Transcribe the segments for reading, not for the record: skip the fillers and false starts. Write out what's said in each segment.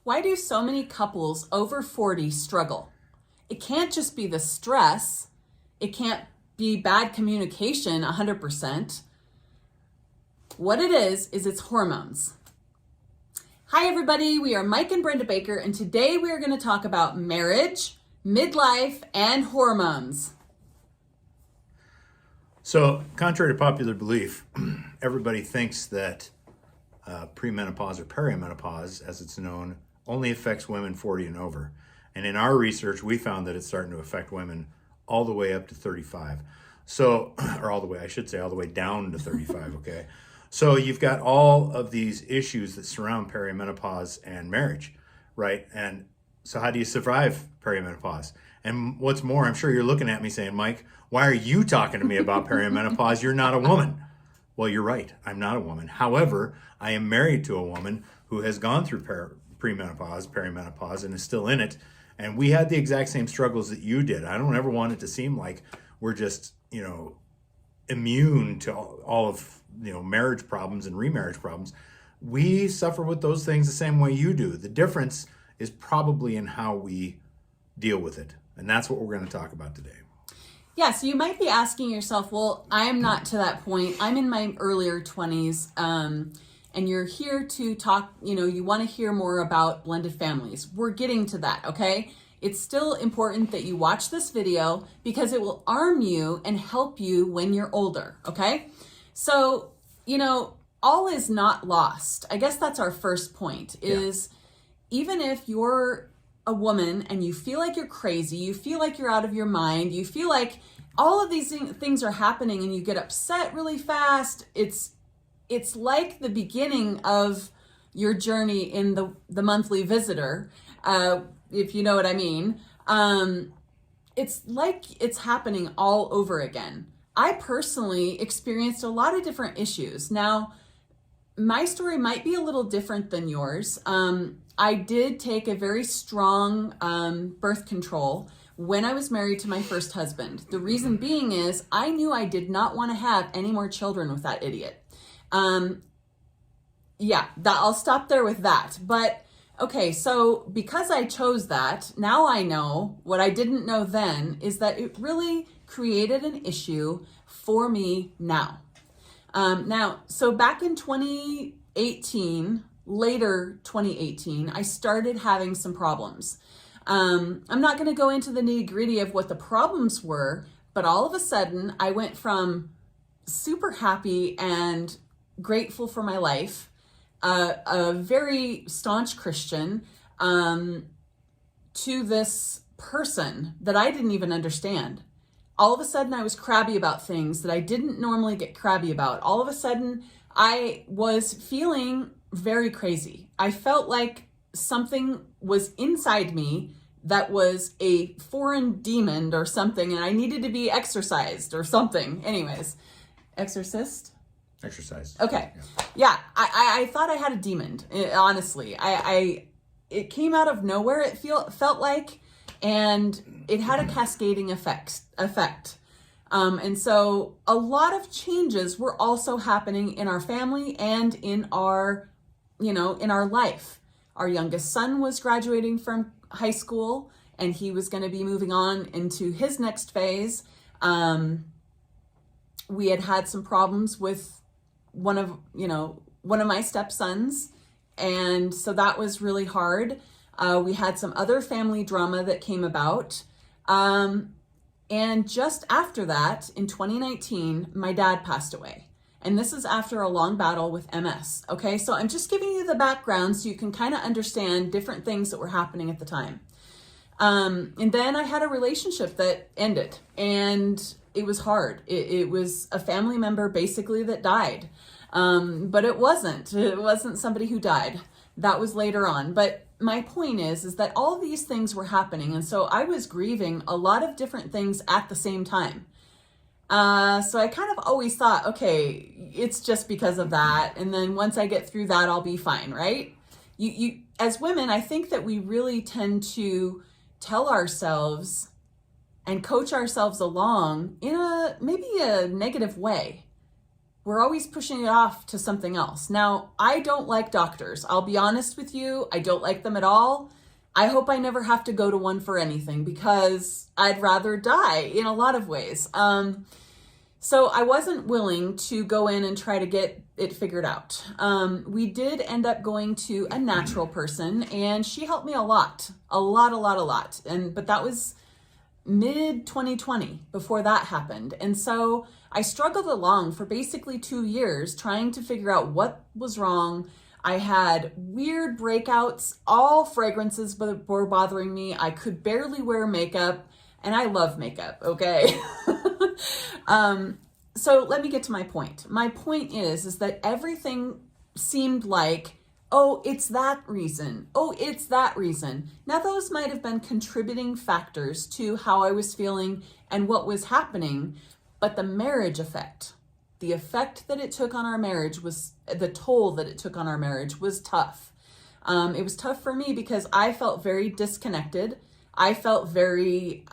Why do so many couples over 40 struggle? It can't just be the stress. It can't be bad communication 100%. What it is it's hormones. Hi everybody, we are Mike and Brenda Baker, and today we are going to talk about marriage, midlife, and hormones. So, contrary to popular belief, everybody thinks that premenopause or perimenopause, as it's known, only affects women 40 and over. And in our research, we found that it's starting to affect women all the way up to 35. So, or all the way down to 35, okay? So you've got all of these issues that surround perimenopause and marriage, right? And so how do you survive perimenopause? And what's more, I'm sure you're looking at me saying, Mike, why are you talking to me about perimenopause? You're not a woman. Well, you're right. I'm not a woman. However, I am married to a woman who has gone through perimenopause, and is still in it. And we had the exact same struggles that you did. I don't ever want it to seem like we're just, immune to all of, marriage problems and remarriage problems. We suffer with those things the same way you do. The difference is probably in how we deal with it. And that's what we're going to talk about today. Yeah, so you might be asking yourself, well, I am not to that point. I'm in my earlier 20s, and you're here to talk, you want to hear more about blended families. We're getting to that, okay? It's still important that you watch this video because it will arm you and help you when you're older, okay? So, all is not lost. I guess that's our first point is even if you're a woman and you feel like you're crazy, you feel like you're out of your mind, you feel like all of these things are happening and you get upset really fast, it's like the beginning of your journey in the monthly visitor, if you know what I mean. It's like it's happening all over again. I personally experienced a lot of different issues. Now, my story might be a little different than yours. I did take a very strong birth control when I was married to my first husband. The reason being is I knew I did not want to have any more children with that idiot. I'll stop there with that. But okay, so because I chose that, now I know what I didn't know then is that it really created an issue for me now. So back in 2018, later 2018, I started having some problems. I'm not going to go into the nitty-gritty of what the problems were, but all of a sudden I went from super happy and grateful for my life, a very staunch Christian, to this person that I didn't even understand. All of a sudden I was crabby about things that I didn't normally get crabby about. All of a sudden I was feeling very crazy. I felt like something was inside me that was a foreign demon or something, and I needed to be exorcised or something. Anyways, exorcist? Exercise. Okay. Yeah. I thought I had a demon, honestly. It came out of nowhere, it felt like, and it had a cascading effect. And so a lot of changes were also happening in our family and in our, in our life. Our youngest son was graduating from high school and he was going to be moving on into his next phase. We had some problems with one of my stepsons. And so that was really hard. We had some other family drama that came about. And just after that, in 2019, my dad passed away. And this is after a long battle with MS. Okay, so I'm just giving you the background so you can kind of understand different things that were happening at the time. And then I had a relationship that ended, and it was hard. It was a family member basically that died. But it wasn't somebody who died. That was later on. But my point is that all of these things were happening. And so I was grieving a lot of different things at the same time. So I kind of always thought, okay, it's just because of that. And then once I get through that, I'll be fine, right? You as women, I think that we really tend to tell ourselves and coach ourselves along in maybe a negative way. we're always pushing it off to something else. Now, I don't like doctors. I'll be honest with you. I don't like them at all. I hope I never have to go to one for anything because I'd rather die in a lot of ways. So I wasn't willing to go in and try to get it figured out. We did end up going to a natural person, and she helped me a lot. But that was mid 2020 before that happened. And so I struggled along for basically 2 years trying to figure out what was wrong. I had weird breakouts. All fragrances were bothering me. I could barely wear makeup, and I love makeup, okay? So let me get to my point. My point is that everything seemed like, oh, it's that reason. Oh, it's that reason. Now, those might have been contributing factors to how I was feeling and what was happening, but the marriage effect, the effect that it took on our marriage was, the toll that it took on our marriage was tough. It was tough for me because I felt very disconnected. I felt very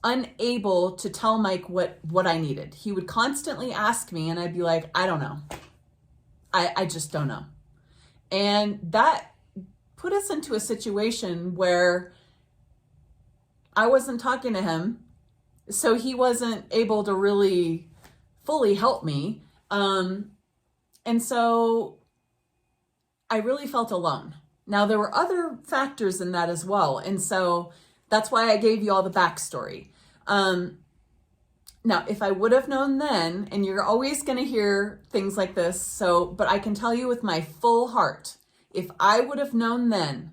unable to tell Mike what I needed. He would constantly ask me and I'd be like, I don't know. I just don't know. And that put us into a situation where I wasn't talking to him, so he wasn't able to really fully help me. And so I really felt alone. Now, there were other factors in that as well. And so that's why I gave you all the backstory. Now, if I would have known then, and you're always going to hear things like this, but I can tell you with my full heart, if I would have known then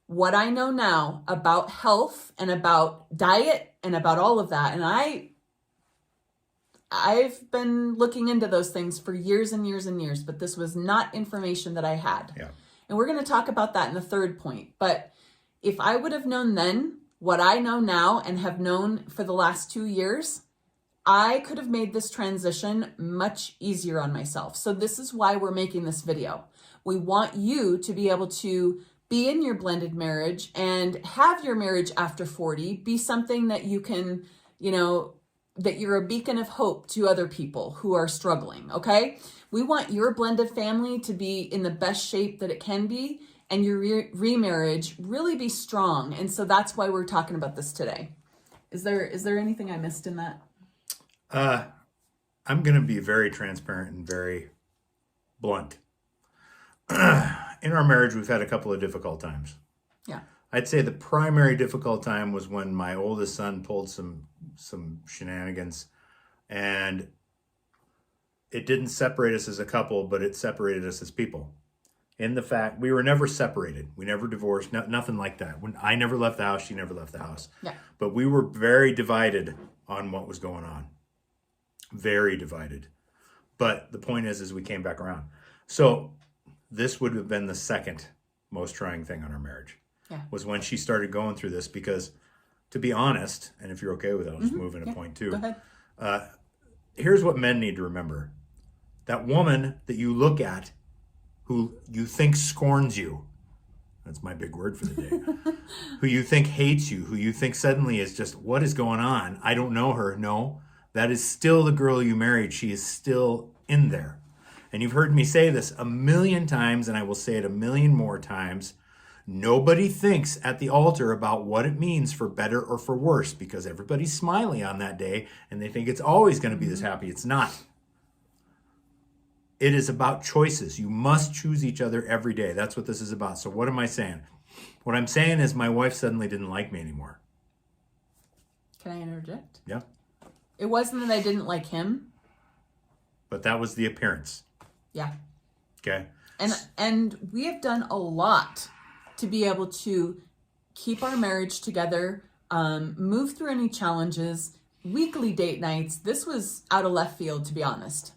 what I know now about health and about diet and about all of that, and I've been looking into those things for years and years and years, but this was not information that I had. Yeah. And we're going to talk about that in the third point. But if I would have known then what I know now and have known for the last 2 years, I could have made this transition much easier on myself. So this is why we're making this video. We want you to be able to be in your blended marriage and have your marriage after 40 be something that you can, that you're a beacon of hope to other people who are struggling, okay? We want your blended family to be in the best shape that it can be and your remarriage really be strong. And so that's why we're talking about this today. Is there anything I missed in that? I'm going to be very transparent and very blunt. In our marriage, we've had a couple of difficult times. Yeah. I'd say the primary difficult time was when my oldest son pulled some shenanigans, and it didn't separate us as a couple, but it separated us as people. In the fact, we were never separated. We never divorced, nothing like that. When I never left the house, she never left the house. Yeah. But we were very divided on what was going on. Very divided. But the point is we came back around. So this would have been the second most trying thing on our marriage. Yeah. Was when she started going through this, because to be honest, and if you're okay with it, I'll just move into point two. Go ahead. Here's what men need to remember. That woman that you look at who you think scorns you, that's my big word for the day, who you think hates you, who you think suddenly is just, what is going on? I don't know her. No, that is still the girl you married. She is still in there. And you've heard me say this 1,000,000 times, and I will say it 1,000,000 more times. Nobody thinks at the altar about what it means for better or for worse, because everybody's smiling on that day and they think it's always going to be this happy. It's not. It is about choices. You must choose each other every day. That's what this is about. So what am I saying? What I'm saying is my wife suddenly didn't like me anymore. Can I interject? Yeah. It wasn't that I didn't like him. But that was the appearance. Yeah. Okay. And we have done a lot to be able to keep our marriage together, move through any challenges, weekly date nights. This was out of left field, to be honest.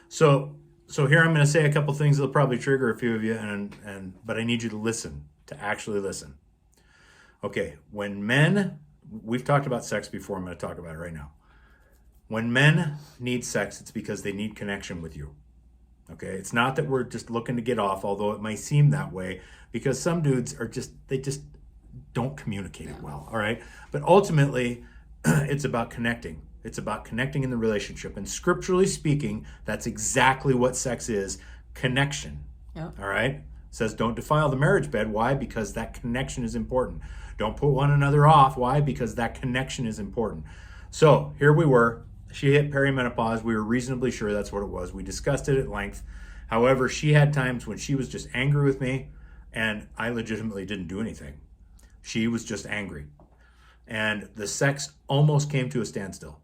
So here I'm going to say a couple things that'll probably trigger a few of you, but I need you to listen, to actually listen. Okay, when men, we've talked about sex before, I'm going to talk about it right now. When men need sex, it's because they need connection with you. Okay, it's not that we're just looking to get off, although it might seem that way, because some dudes they just don't communicate it well, all right? But ultimately, it's about connecting. It's about connecting in the relationship. And scripturally speaking, that's exactly what sex is, connection. Yep. All right? It says don't defile the marriage bed. Why? Because that connection is important. Don't put one another off. Why? Because that connection is important. So here we were. She hit perimenopause. We were reasonably sure that's what it was. We discussed it at length. However, she had times when she was just angry with me, and I legitimately didn't do anything. She was just angry. And the sex almost came to a standstill.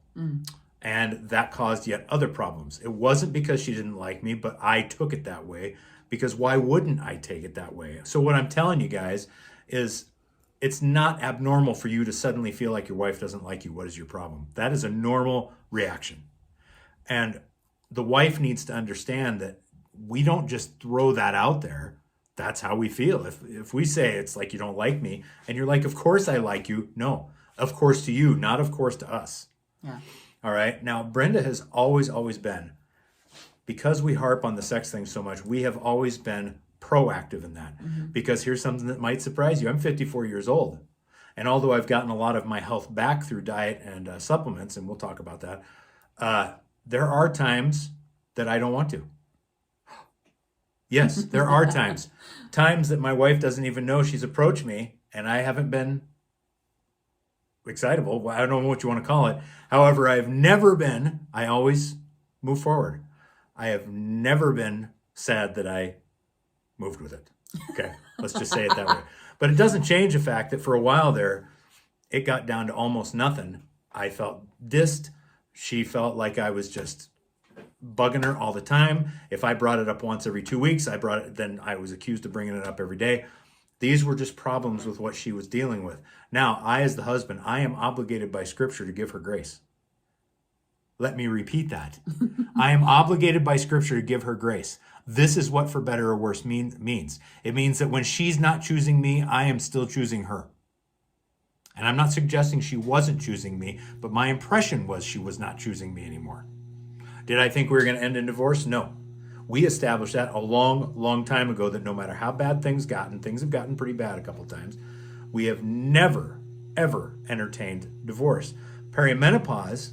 And that caused yet other problems. It wasn't because she didn't like me, but I took it that way, because why wouldn't I take it that way? So what I'm telling you guys is it's not abnormal for you to suddenly feel like your wife doesn't like you. What is your problem? That is a normal reaction. And the wife needs to understand that we don't just throw that out there. That's how we feel. If we say it's like you don't like me, and you're like, of course I like you. No, of course to you, not of course to us. Yeah. All right. Now, Brenda has always been, because we harp on the sex thing so much, we have always been proactive in that. Because here's something that might surprise you. I'm 54 years old. And although I've gotten a lot of my health back through diet and supplements, and we'll talk about that, there are times that I don't want to. Yes, there are times that my wife doesn't even know she's approached me, and I haven't been excitable. I don't know what you want to call it. However, I always move forward. I have never been sad that I moved with it. Okay, let's just say it that way. But it doesn't change the fact that for a while there, it got down to almost nothing. I felt dissed. She felt like I was just bugging her all the time. If I brought it up once every 2 weeks, then I was accused of bringing it up every day. These were just problems with what she was dealing with. Now, I, as the husband, I am obligated by Scripture to give her grace. Let me repeat that. I am obligated by Scripture to give her grace. This is what for better or worse means. It means that when she's not choosing me, I am still choosing her. And I'm not suggesting she wasn't choosing me, but my impression was she was not choosing me anymore. Did I think we were going to end in divorce? No. We established that a long, long time ago, that no matter how bad things have gotten pretty bad a couple times, we have never, ever entertained divorce. Perimenopause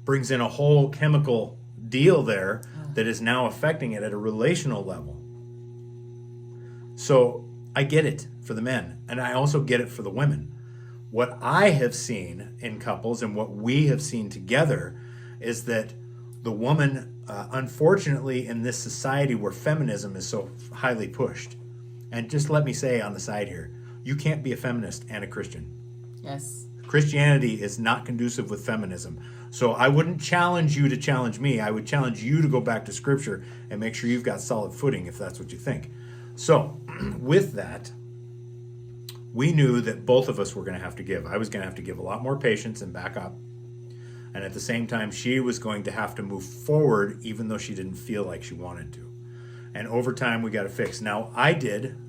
brings in a whole chemical deal there that is now affecting it at a relational level. So I get it for the men, and I also get it for the women. What I have seen in couples and what we have seen together is that the woman, unfortunately, in this society where feminism is so highly pushed, and just let me say on the side here, you can't be a feminist and a Christian. Yes. Christianity is not conducive with feminism. So I wouldn't challenge you to challenge me. I would challenge you to go back to Scripture and make sure you've got solid footing if that's what you think. So with that, we knew that both of us were going to have to give. I was going to have to give a lot more patience and back up. And at the same time, she was going to have to move forward even though she didn't feel like she wanted to. And over time, we got it fixed. Now,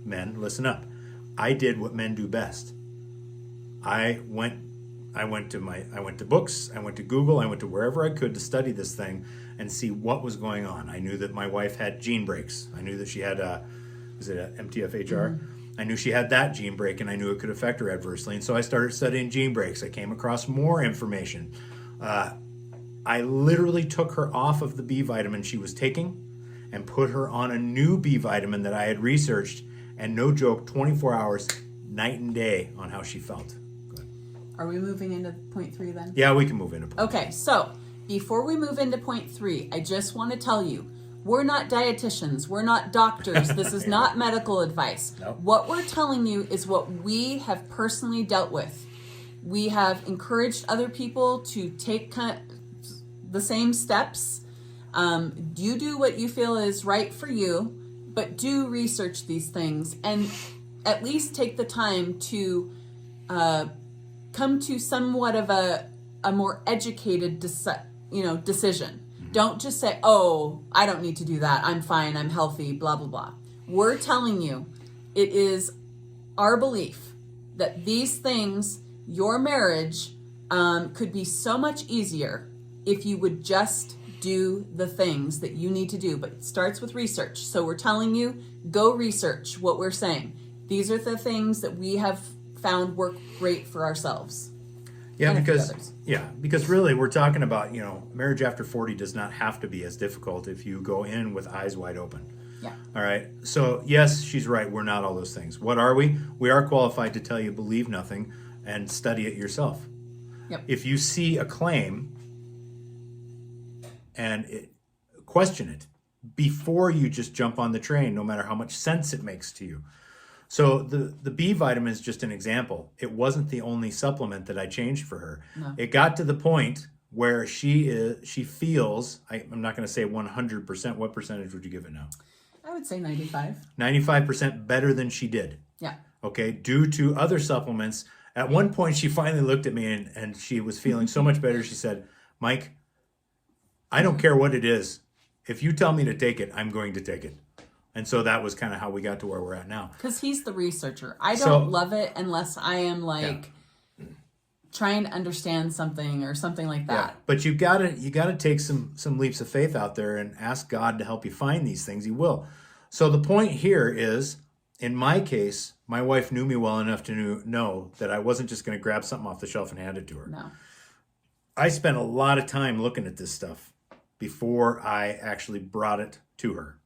men, listen up. I did what men do best. I went to books, I went to Google, I went to wherever I could to study this thing and see what was going on. I knew that my wife had gene breaks. I knew that she had was it a MTFHR? I knew she had that gene break, and I knew it could affect her adversely. And so I started studying gene breaks. I came across more information. I literally took her off of the B vitamin she was taking and put her on a new B vitamin that I had researched, and no joke, 24 hours, night and day on how she felt. Are we moving into point 3 then? Yeah, we can move into point 3. Okay, so before we move into point 3, I just want to tell you, we're not dietitians, we're not doctors, this is not medical advice. Nope. What we're telling you is what we have personally dealt with. We have encouraged other people to take the same steps. You do what you feel is right for you, but do research these things and at least take the time to come to somewhat of a more educated decision. Don't just say, oh, I don't need to do that. I'm fine. I'm healthy, blah, blah, blah. We're telling you, it is our belief that these things, your marriage, could be so much easier if you would just do the things that you need to do. But it starts with research. So we're telling you, go research what we're saying. These are the things that we have found work great for ourselves. Yeah, and a few because others. because really we're talking about, marriage after 40 does not have to be as difficult if you go in with eyes wide open. Yeah. All right. So, yes, she's right. We're not all those things. What are we? We are qualified to tell you believe nothing and study it yourself. Yep. If you see a claim and question it before you just jump on the train, no matter how much sense it makes to you. So the B vitamin is just an example. It wasn't the only supplement that I changed for her. No. It got to the point where she feels, I'm not going to say 100%. What percentage would you give it now? I would say 95. 95% better than she did. Yeah. Okay, due to other supplements. At one point, she finally looked at me and she was feeling so much better. She said, Mike, I don't care what it is. If you tell me to take it, I'm going to take it. And so that was kind of how we got to where we're at now. Because he's the researcher. I don't love it unless I am trying to understand something or something like that. Yeah. But you gotta take some leaps of faith out there and ask God to help you find these things. He will. So the point here is, in my case, my wife knew me well enough to know that I wasn't just going to grab something off the shelf and hand it to her. No. I spent a lot of time looking at this stuff before I actually brought it to her.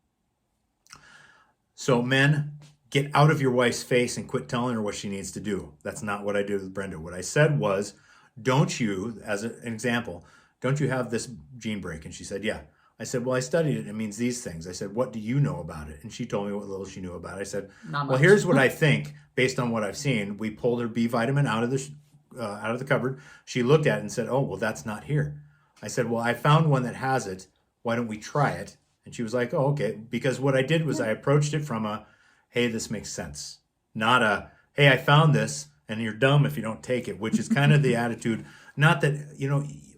So men, get out of your wife's face and quit telling her what she needs to do. That's not what I did with Brenda. What I said was, don't you, as an example, don't you have this gene break? And she said, yeah. I said, well, I studied it. It means these things. I said, what do you know about it? And she told me what little she knew about it. I said, Not well, much. here's what I think based on what I've seen. We pulled her B vitamin out of the cupboard. She looked at it and said, oh, well, that's not here. I said, well, I found one that has it. Why don't we try it? And she was like, oh, okay. Because what I did was I approached it from a, hey, this makes sense. Not a, hey, I found this and you're dumb if you don't take it, which is kind of the attitude. Not that,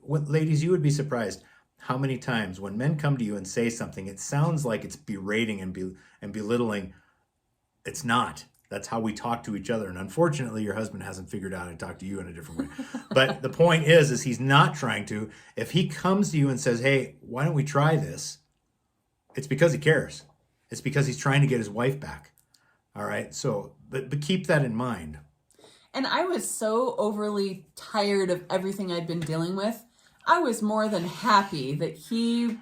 ladies, you would be surprised how many times when men come to you and say something, it sounds like it's berating and belittling. It's not. That's how we talk to each other. And unfortunately, your husband hasn't figured out how to talk to you in a different way. But the point is he's not trying to. If he comes to you and says, hey, why don't we try this? It's because he cares. It's because he's trying to get his wife back. All right. So, but keep that in mind. And I was so overly tired of everything I'd been dealing with. I was more than happy that he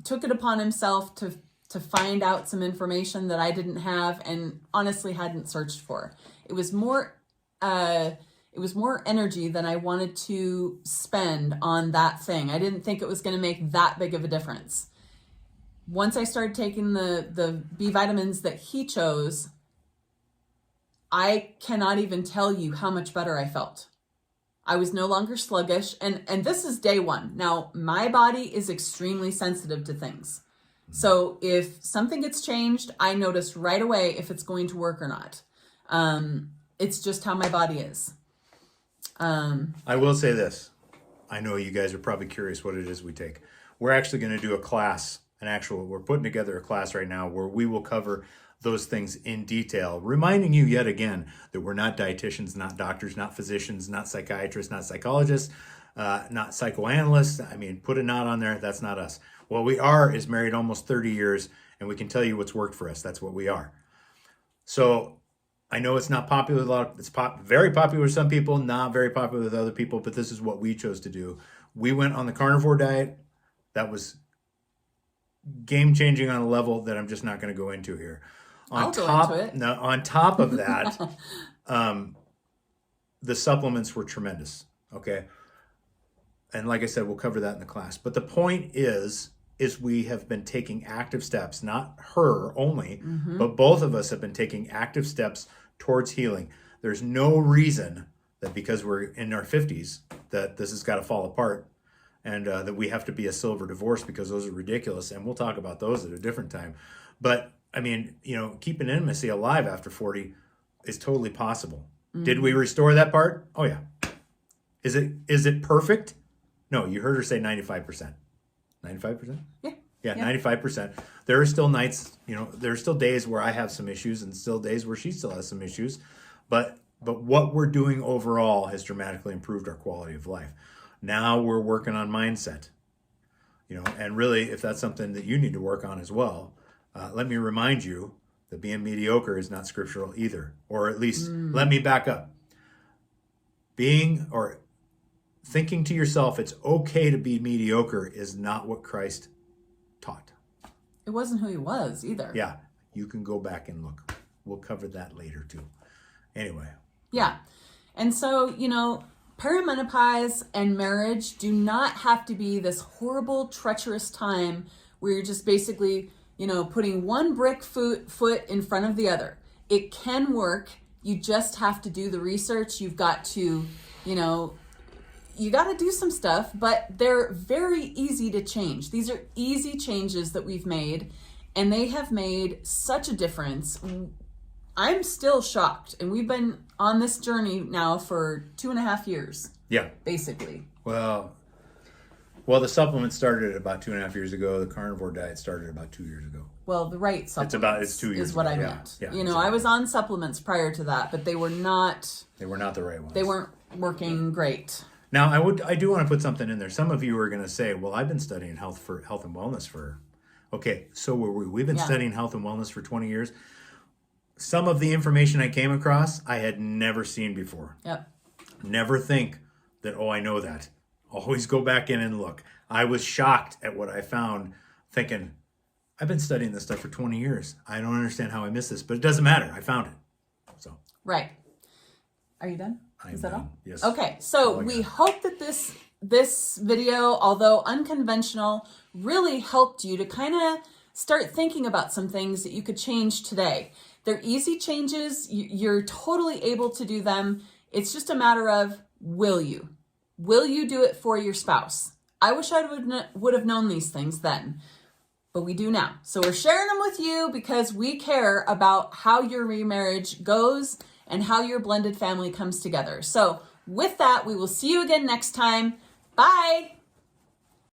took it upon himself to find out some information that I didn't have and honestly hadn't searched for. It was more energy than I wanted to spend on that thing. I didn't think it was going to make that big of a difference. Once I started taking the B vitamins that he chose, I cannot even tell you how much better I felt. I was no longer sluggish. And this is day one. Now, my body is extremely sensitive to things. So if something gets changed, I notice right away if it's going to work or not. It's just how my body is. I will say this. I know you guys are probably curious what it is we take. We're actually going to do a class, we're putting together a class right now where we will cover those things in detail, reminding you yet again that we're not dietitians, not doctors, not physicians, not psychiatrists, not psychologists, not psychoanalysts. I mean, put a not on there. That's not us. What we are is married almost 30 years, and we can tell you what's worked for us. That's what we are. So I know it's not popular with a lot. It's very popular with some people, not very popular with other people, but this is what we chose to do. We went on the carnivore diet. That was game-changing on a level that I'm just not going to go into here. On top of that, the supplements were tremendous. Okay. And like I said, we'll cover that in the class. But the point is we have been taking active steps, not her only, but both of us have been taking active steps towards healing. There's no reason that because we're in our 50s that this has got to fall apart and that we have to be a silver divorce, because those are ridiculous. And we'll talk about those at a different time. But I mean, keeping intimacy alive after 40 is totally possible. Did we restore that part? Oh yeah. Is it perfect? No, you heard her say 95%. 95%? Yeah, 95%. There are still nights, there are still days where I have some issues and still days where she still has some issues. But what we're doing overall has dramatically improved our quality of life. Now we're working on mindset. And really, if that's something that you need to work on as well, let me remind you that being mediocre is not scriptural either. Or at least let me back up. being or thinking to yourself it's okay to be mediocre is not what Christ taught. It wasn't who he was either. Yeah, you can go back and look. We'll cover that later too. Anyway. Yeah. And so, perimenopause and marriage do not have to be this horrible, treacherous time where you're just basically, putting one brick foot in front of the other. It can work. You just have to do the research. You've got to, you got to do some stuff, but they're very easy to change. These are easy changes that we've made, and they have made such a difference. I'm still shocked, and we've been on this journey now for 2.5 years. Yeah. Basically. Well, the supplement started about 2.5 years ago. The carnivore diet started about 2 years ago. Well, the right supplements it's 2 years is what ago. I meant. I was on supplements prior to that, but they were not the right ones. They weren't working great. Now, I do want to put something in there. Some of you are going to say, well, I've been studying health and wellness for... Okay, so were we. We've been studying health and wellness for 20 years. Some of the information I came across, I had never seen before. Yep. Never think that, I know that. Always go back in and look. I was shocked at what I found, thinking, I've been studying this stuff for 20 years. I don't understand how I missed this, but it doesn't matter. I found it. So. Right. Are you done? Is that all? Yes. Okay, so we hope that this video, although unconventional, really helped you to kind of start thinking about some things that you could change today. They're easy changes. You're totally able to do them. It's just a matter of, will you? Will you do it for your spouse? I wish I would have known these things then, but we do now. So we're sharing them with you because we care about how your remarriage goes and how your blended family comes together. So with that, we will see you again next time. Bye.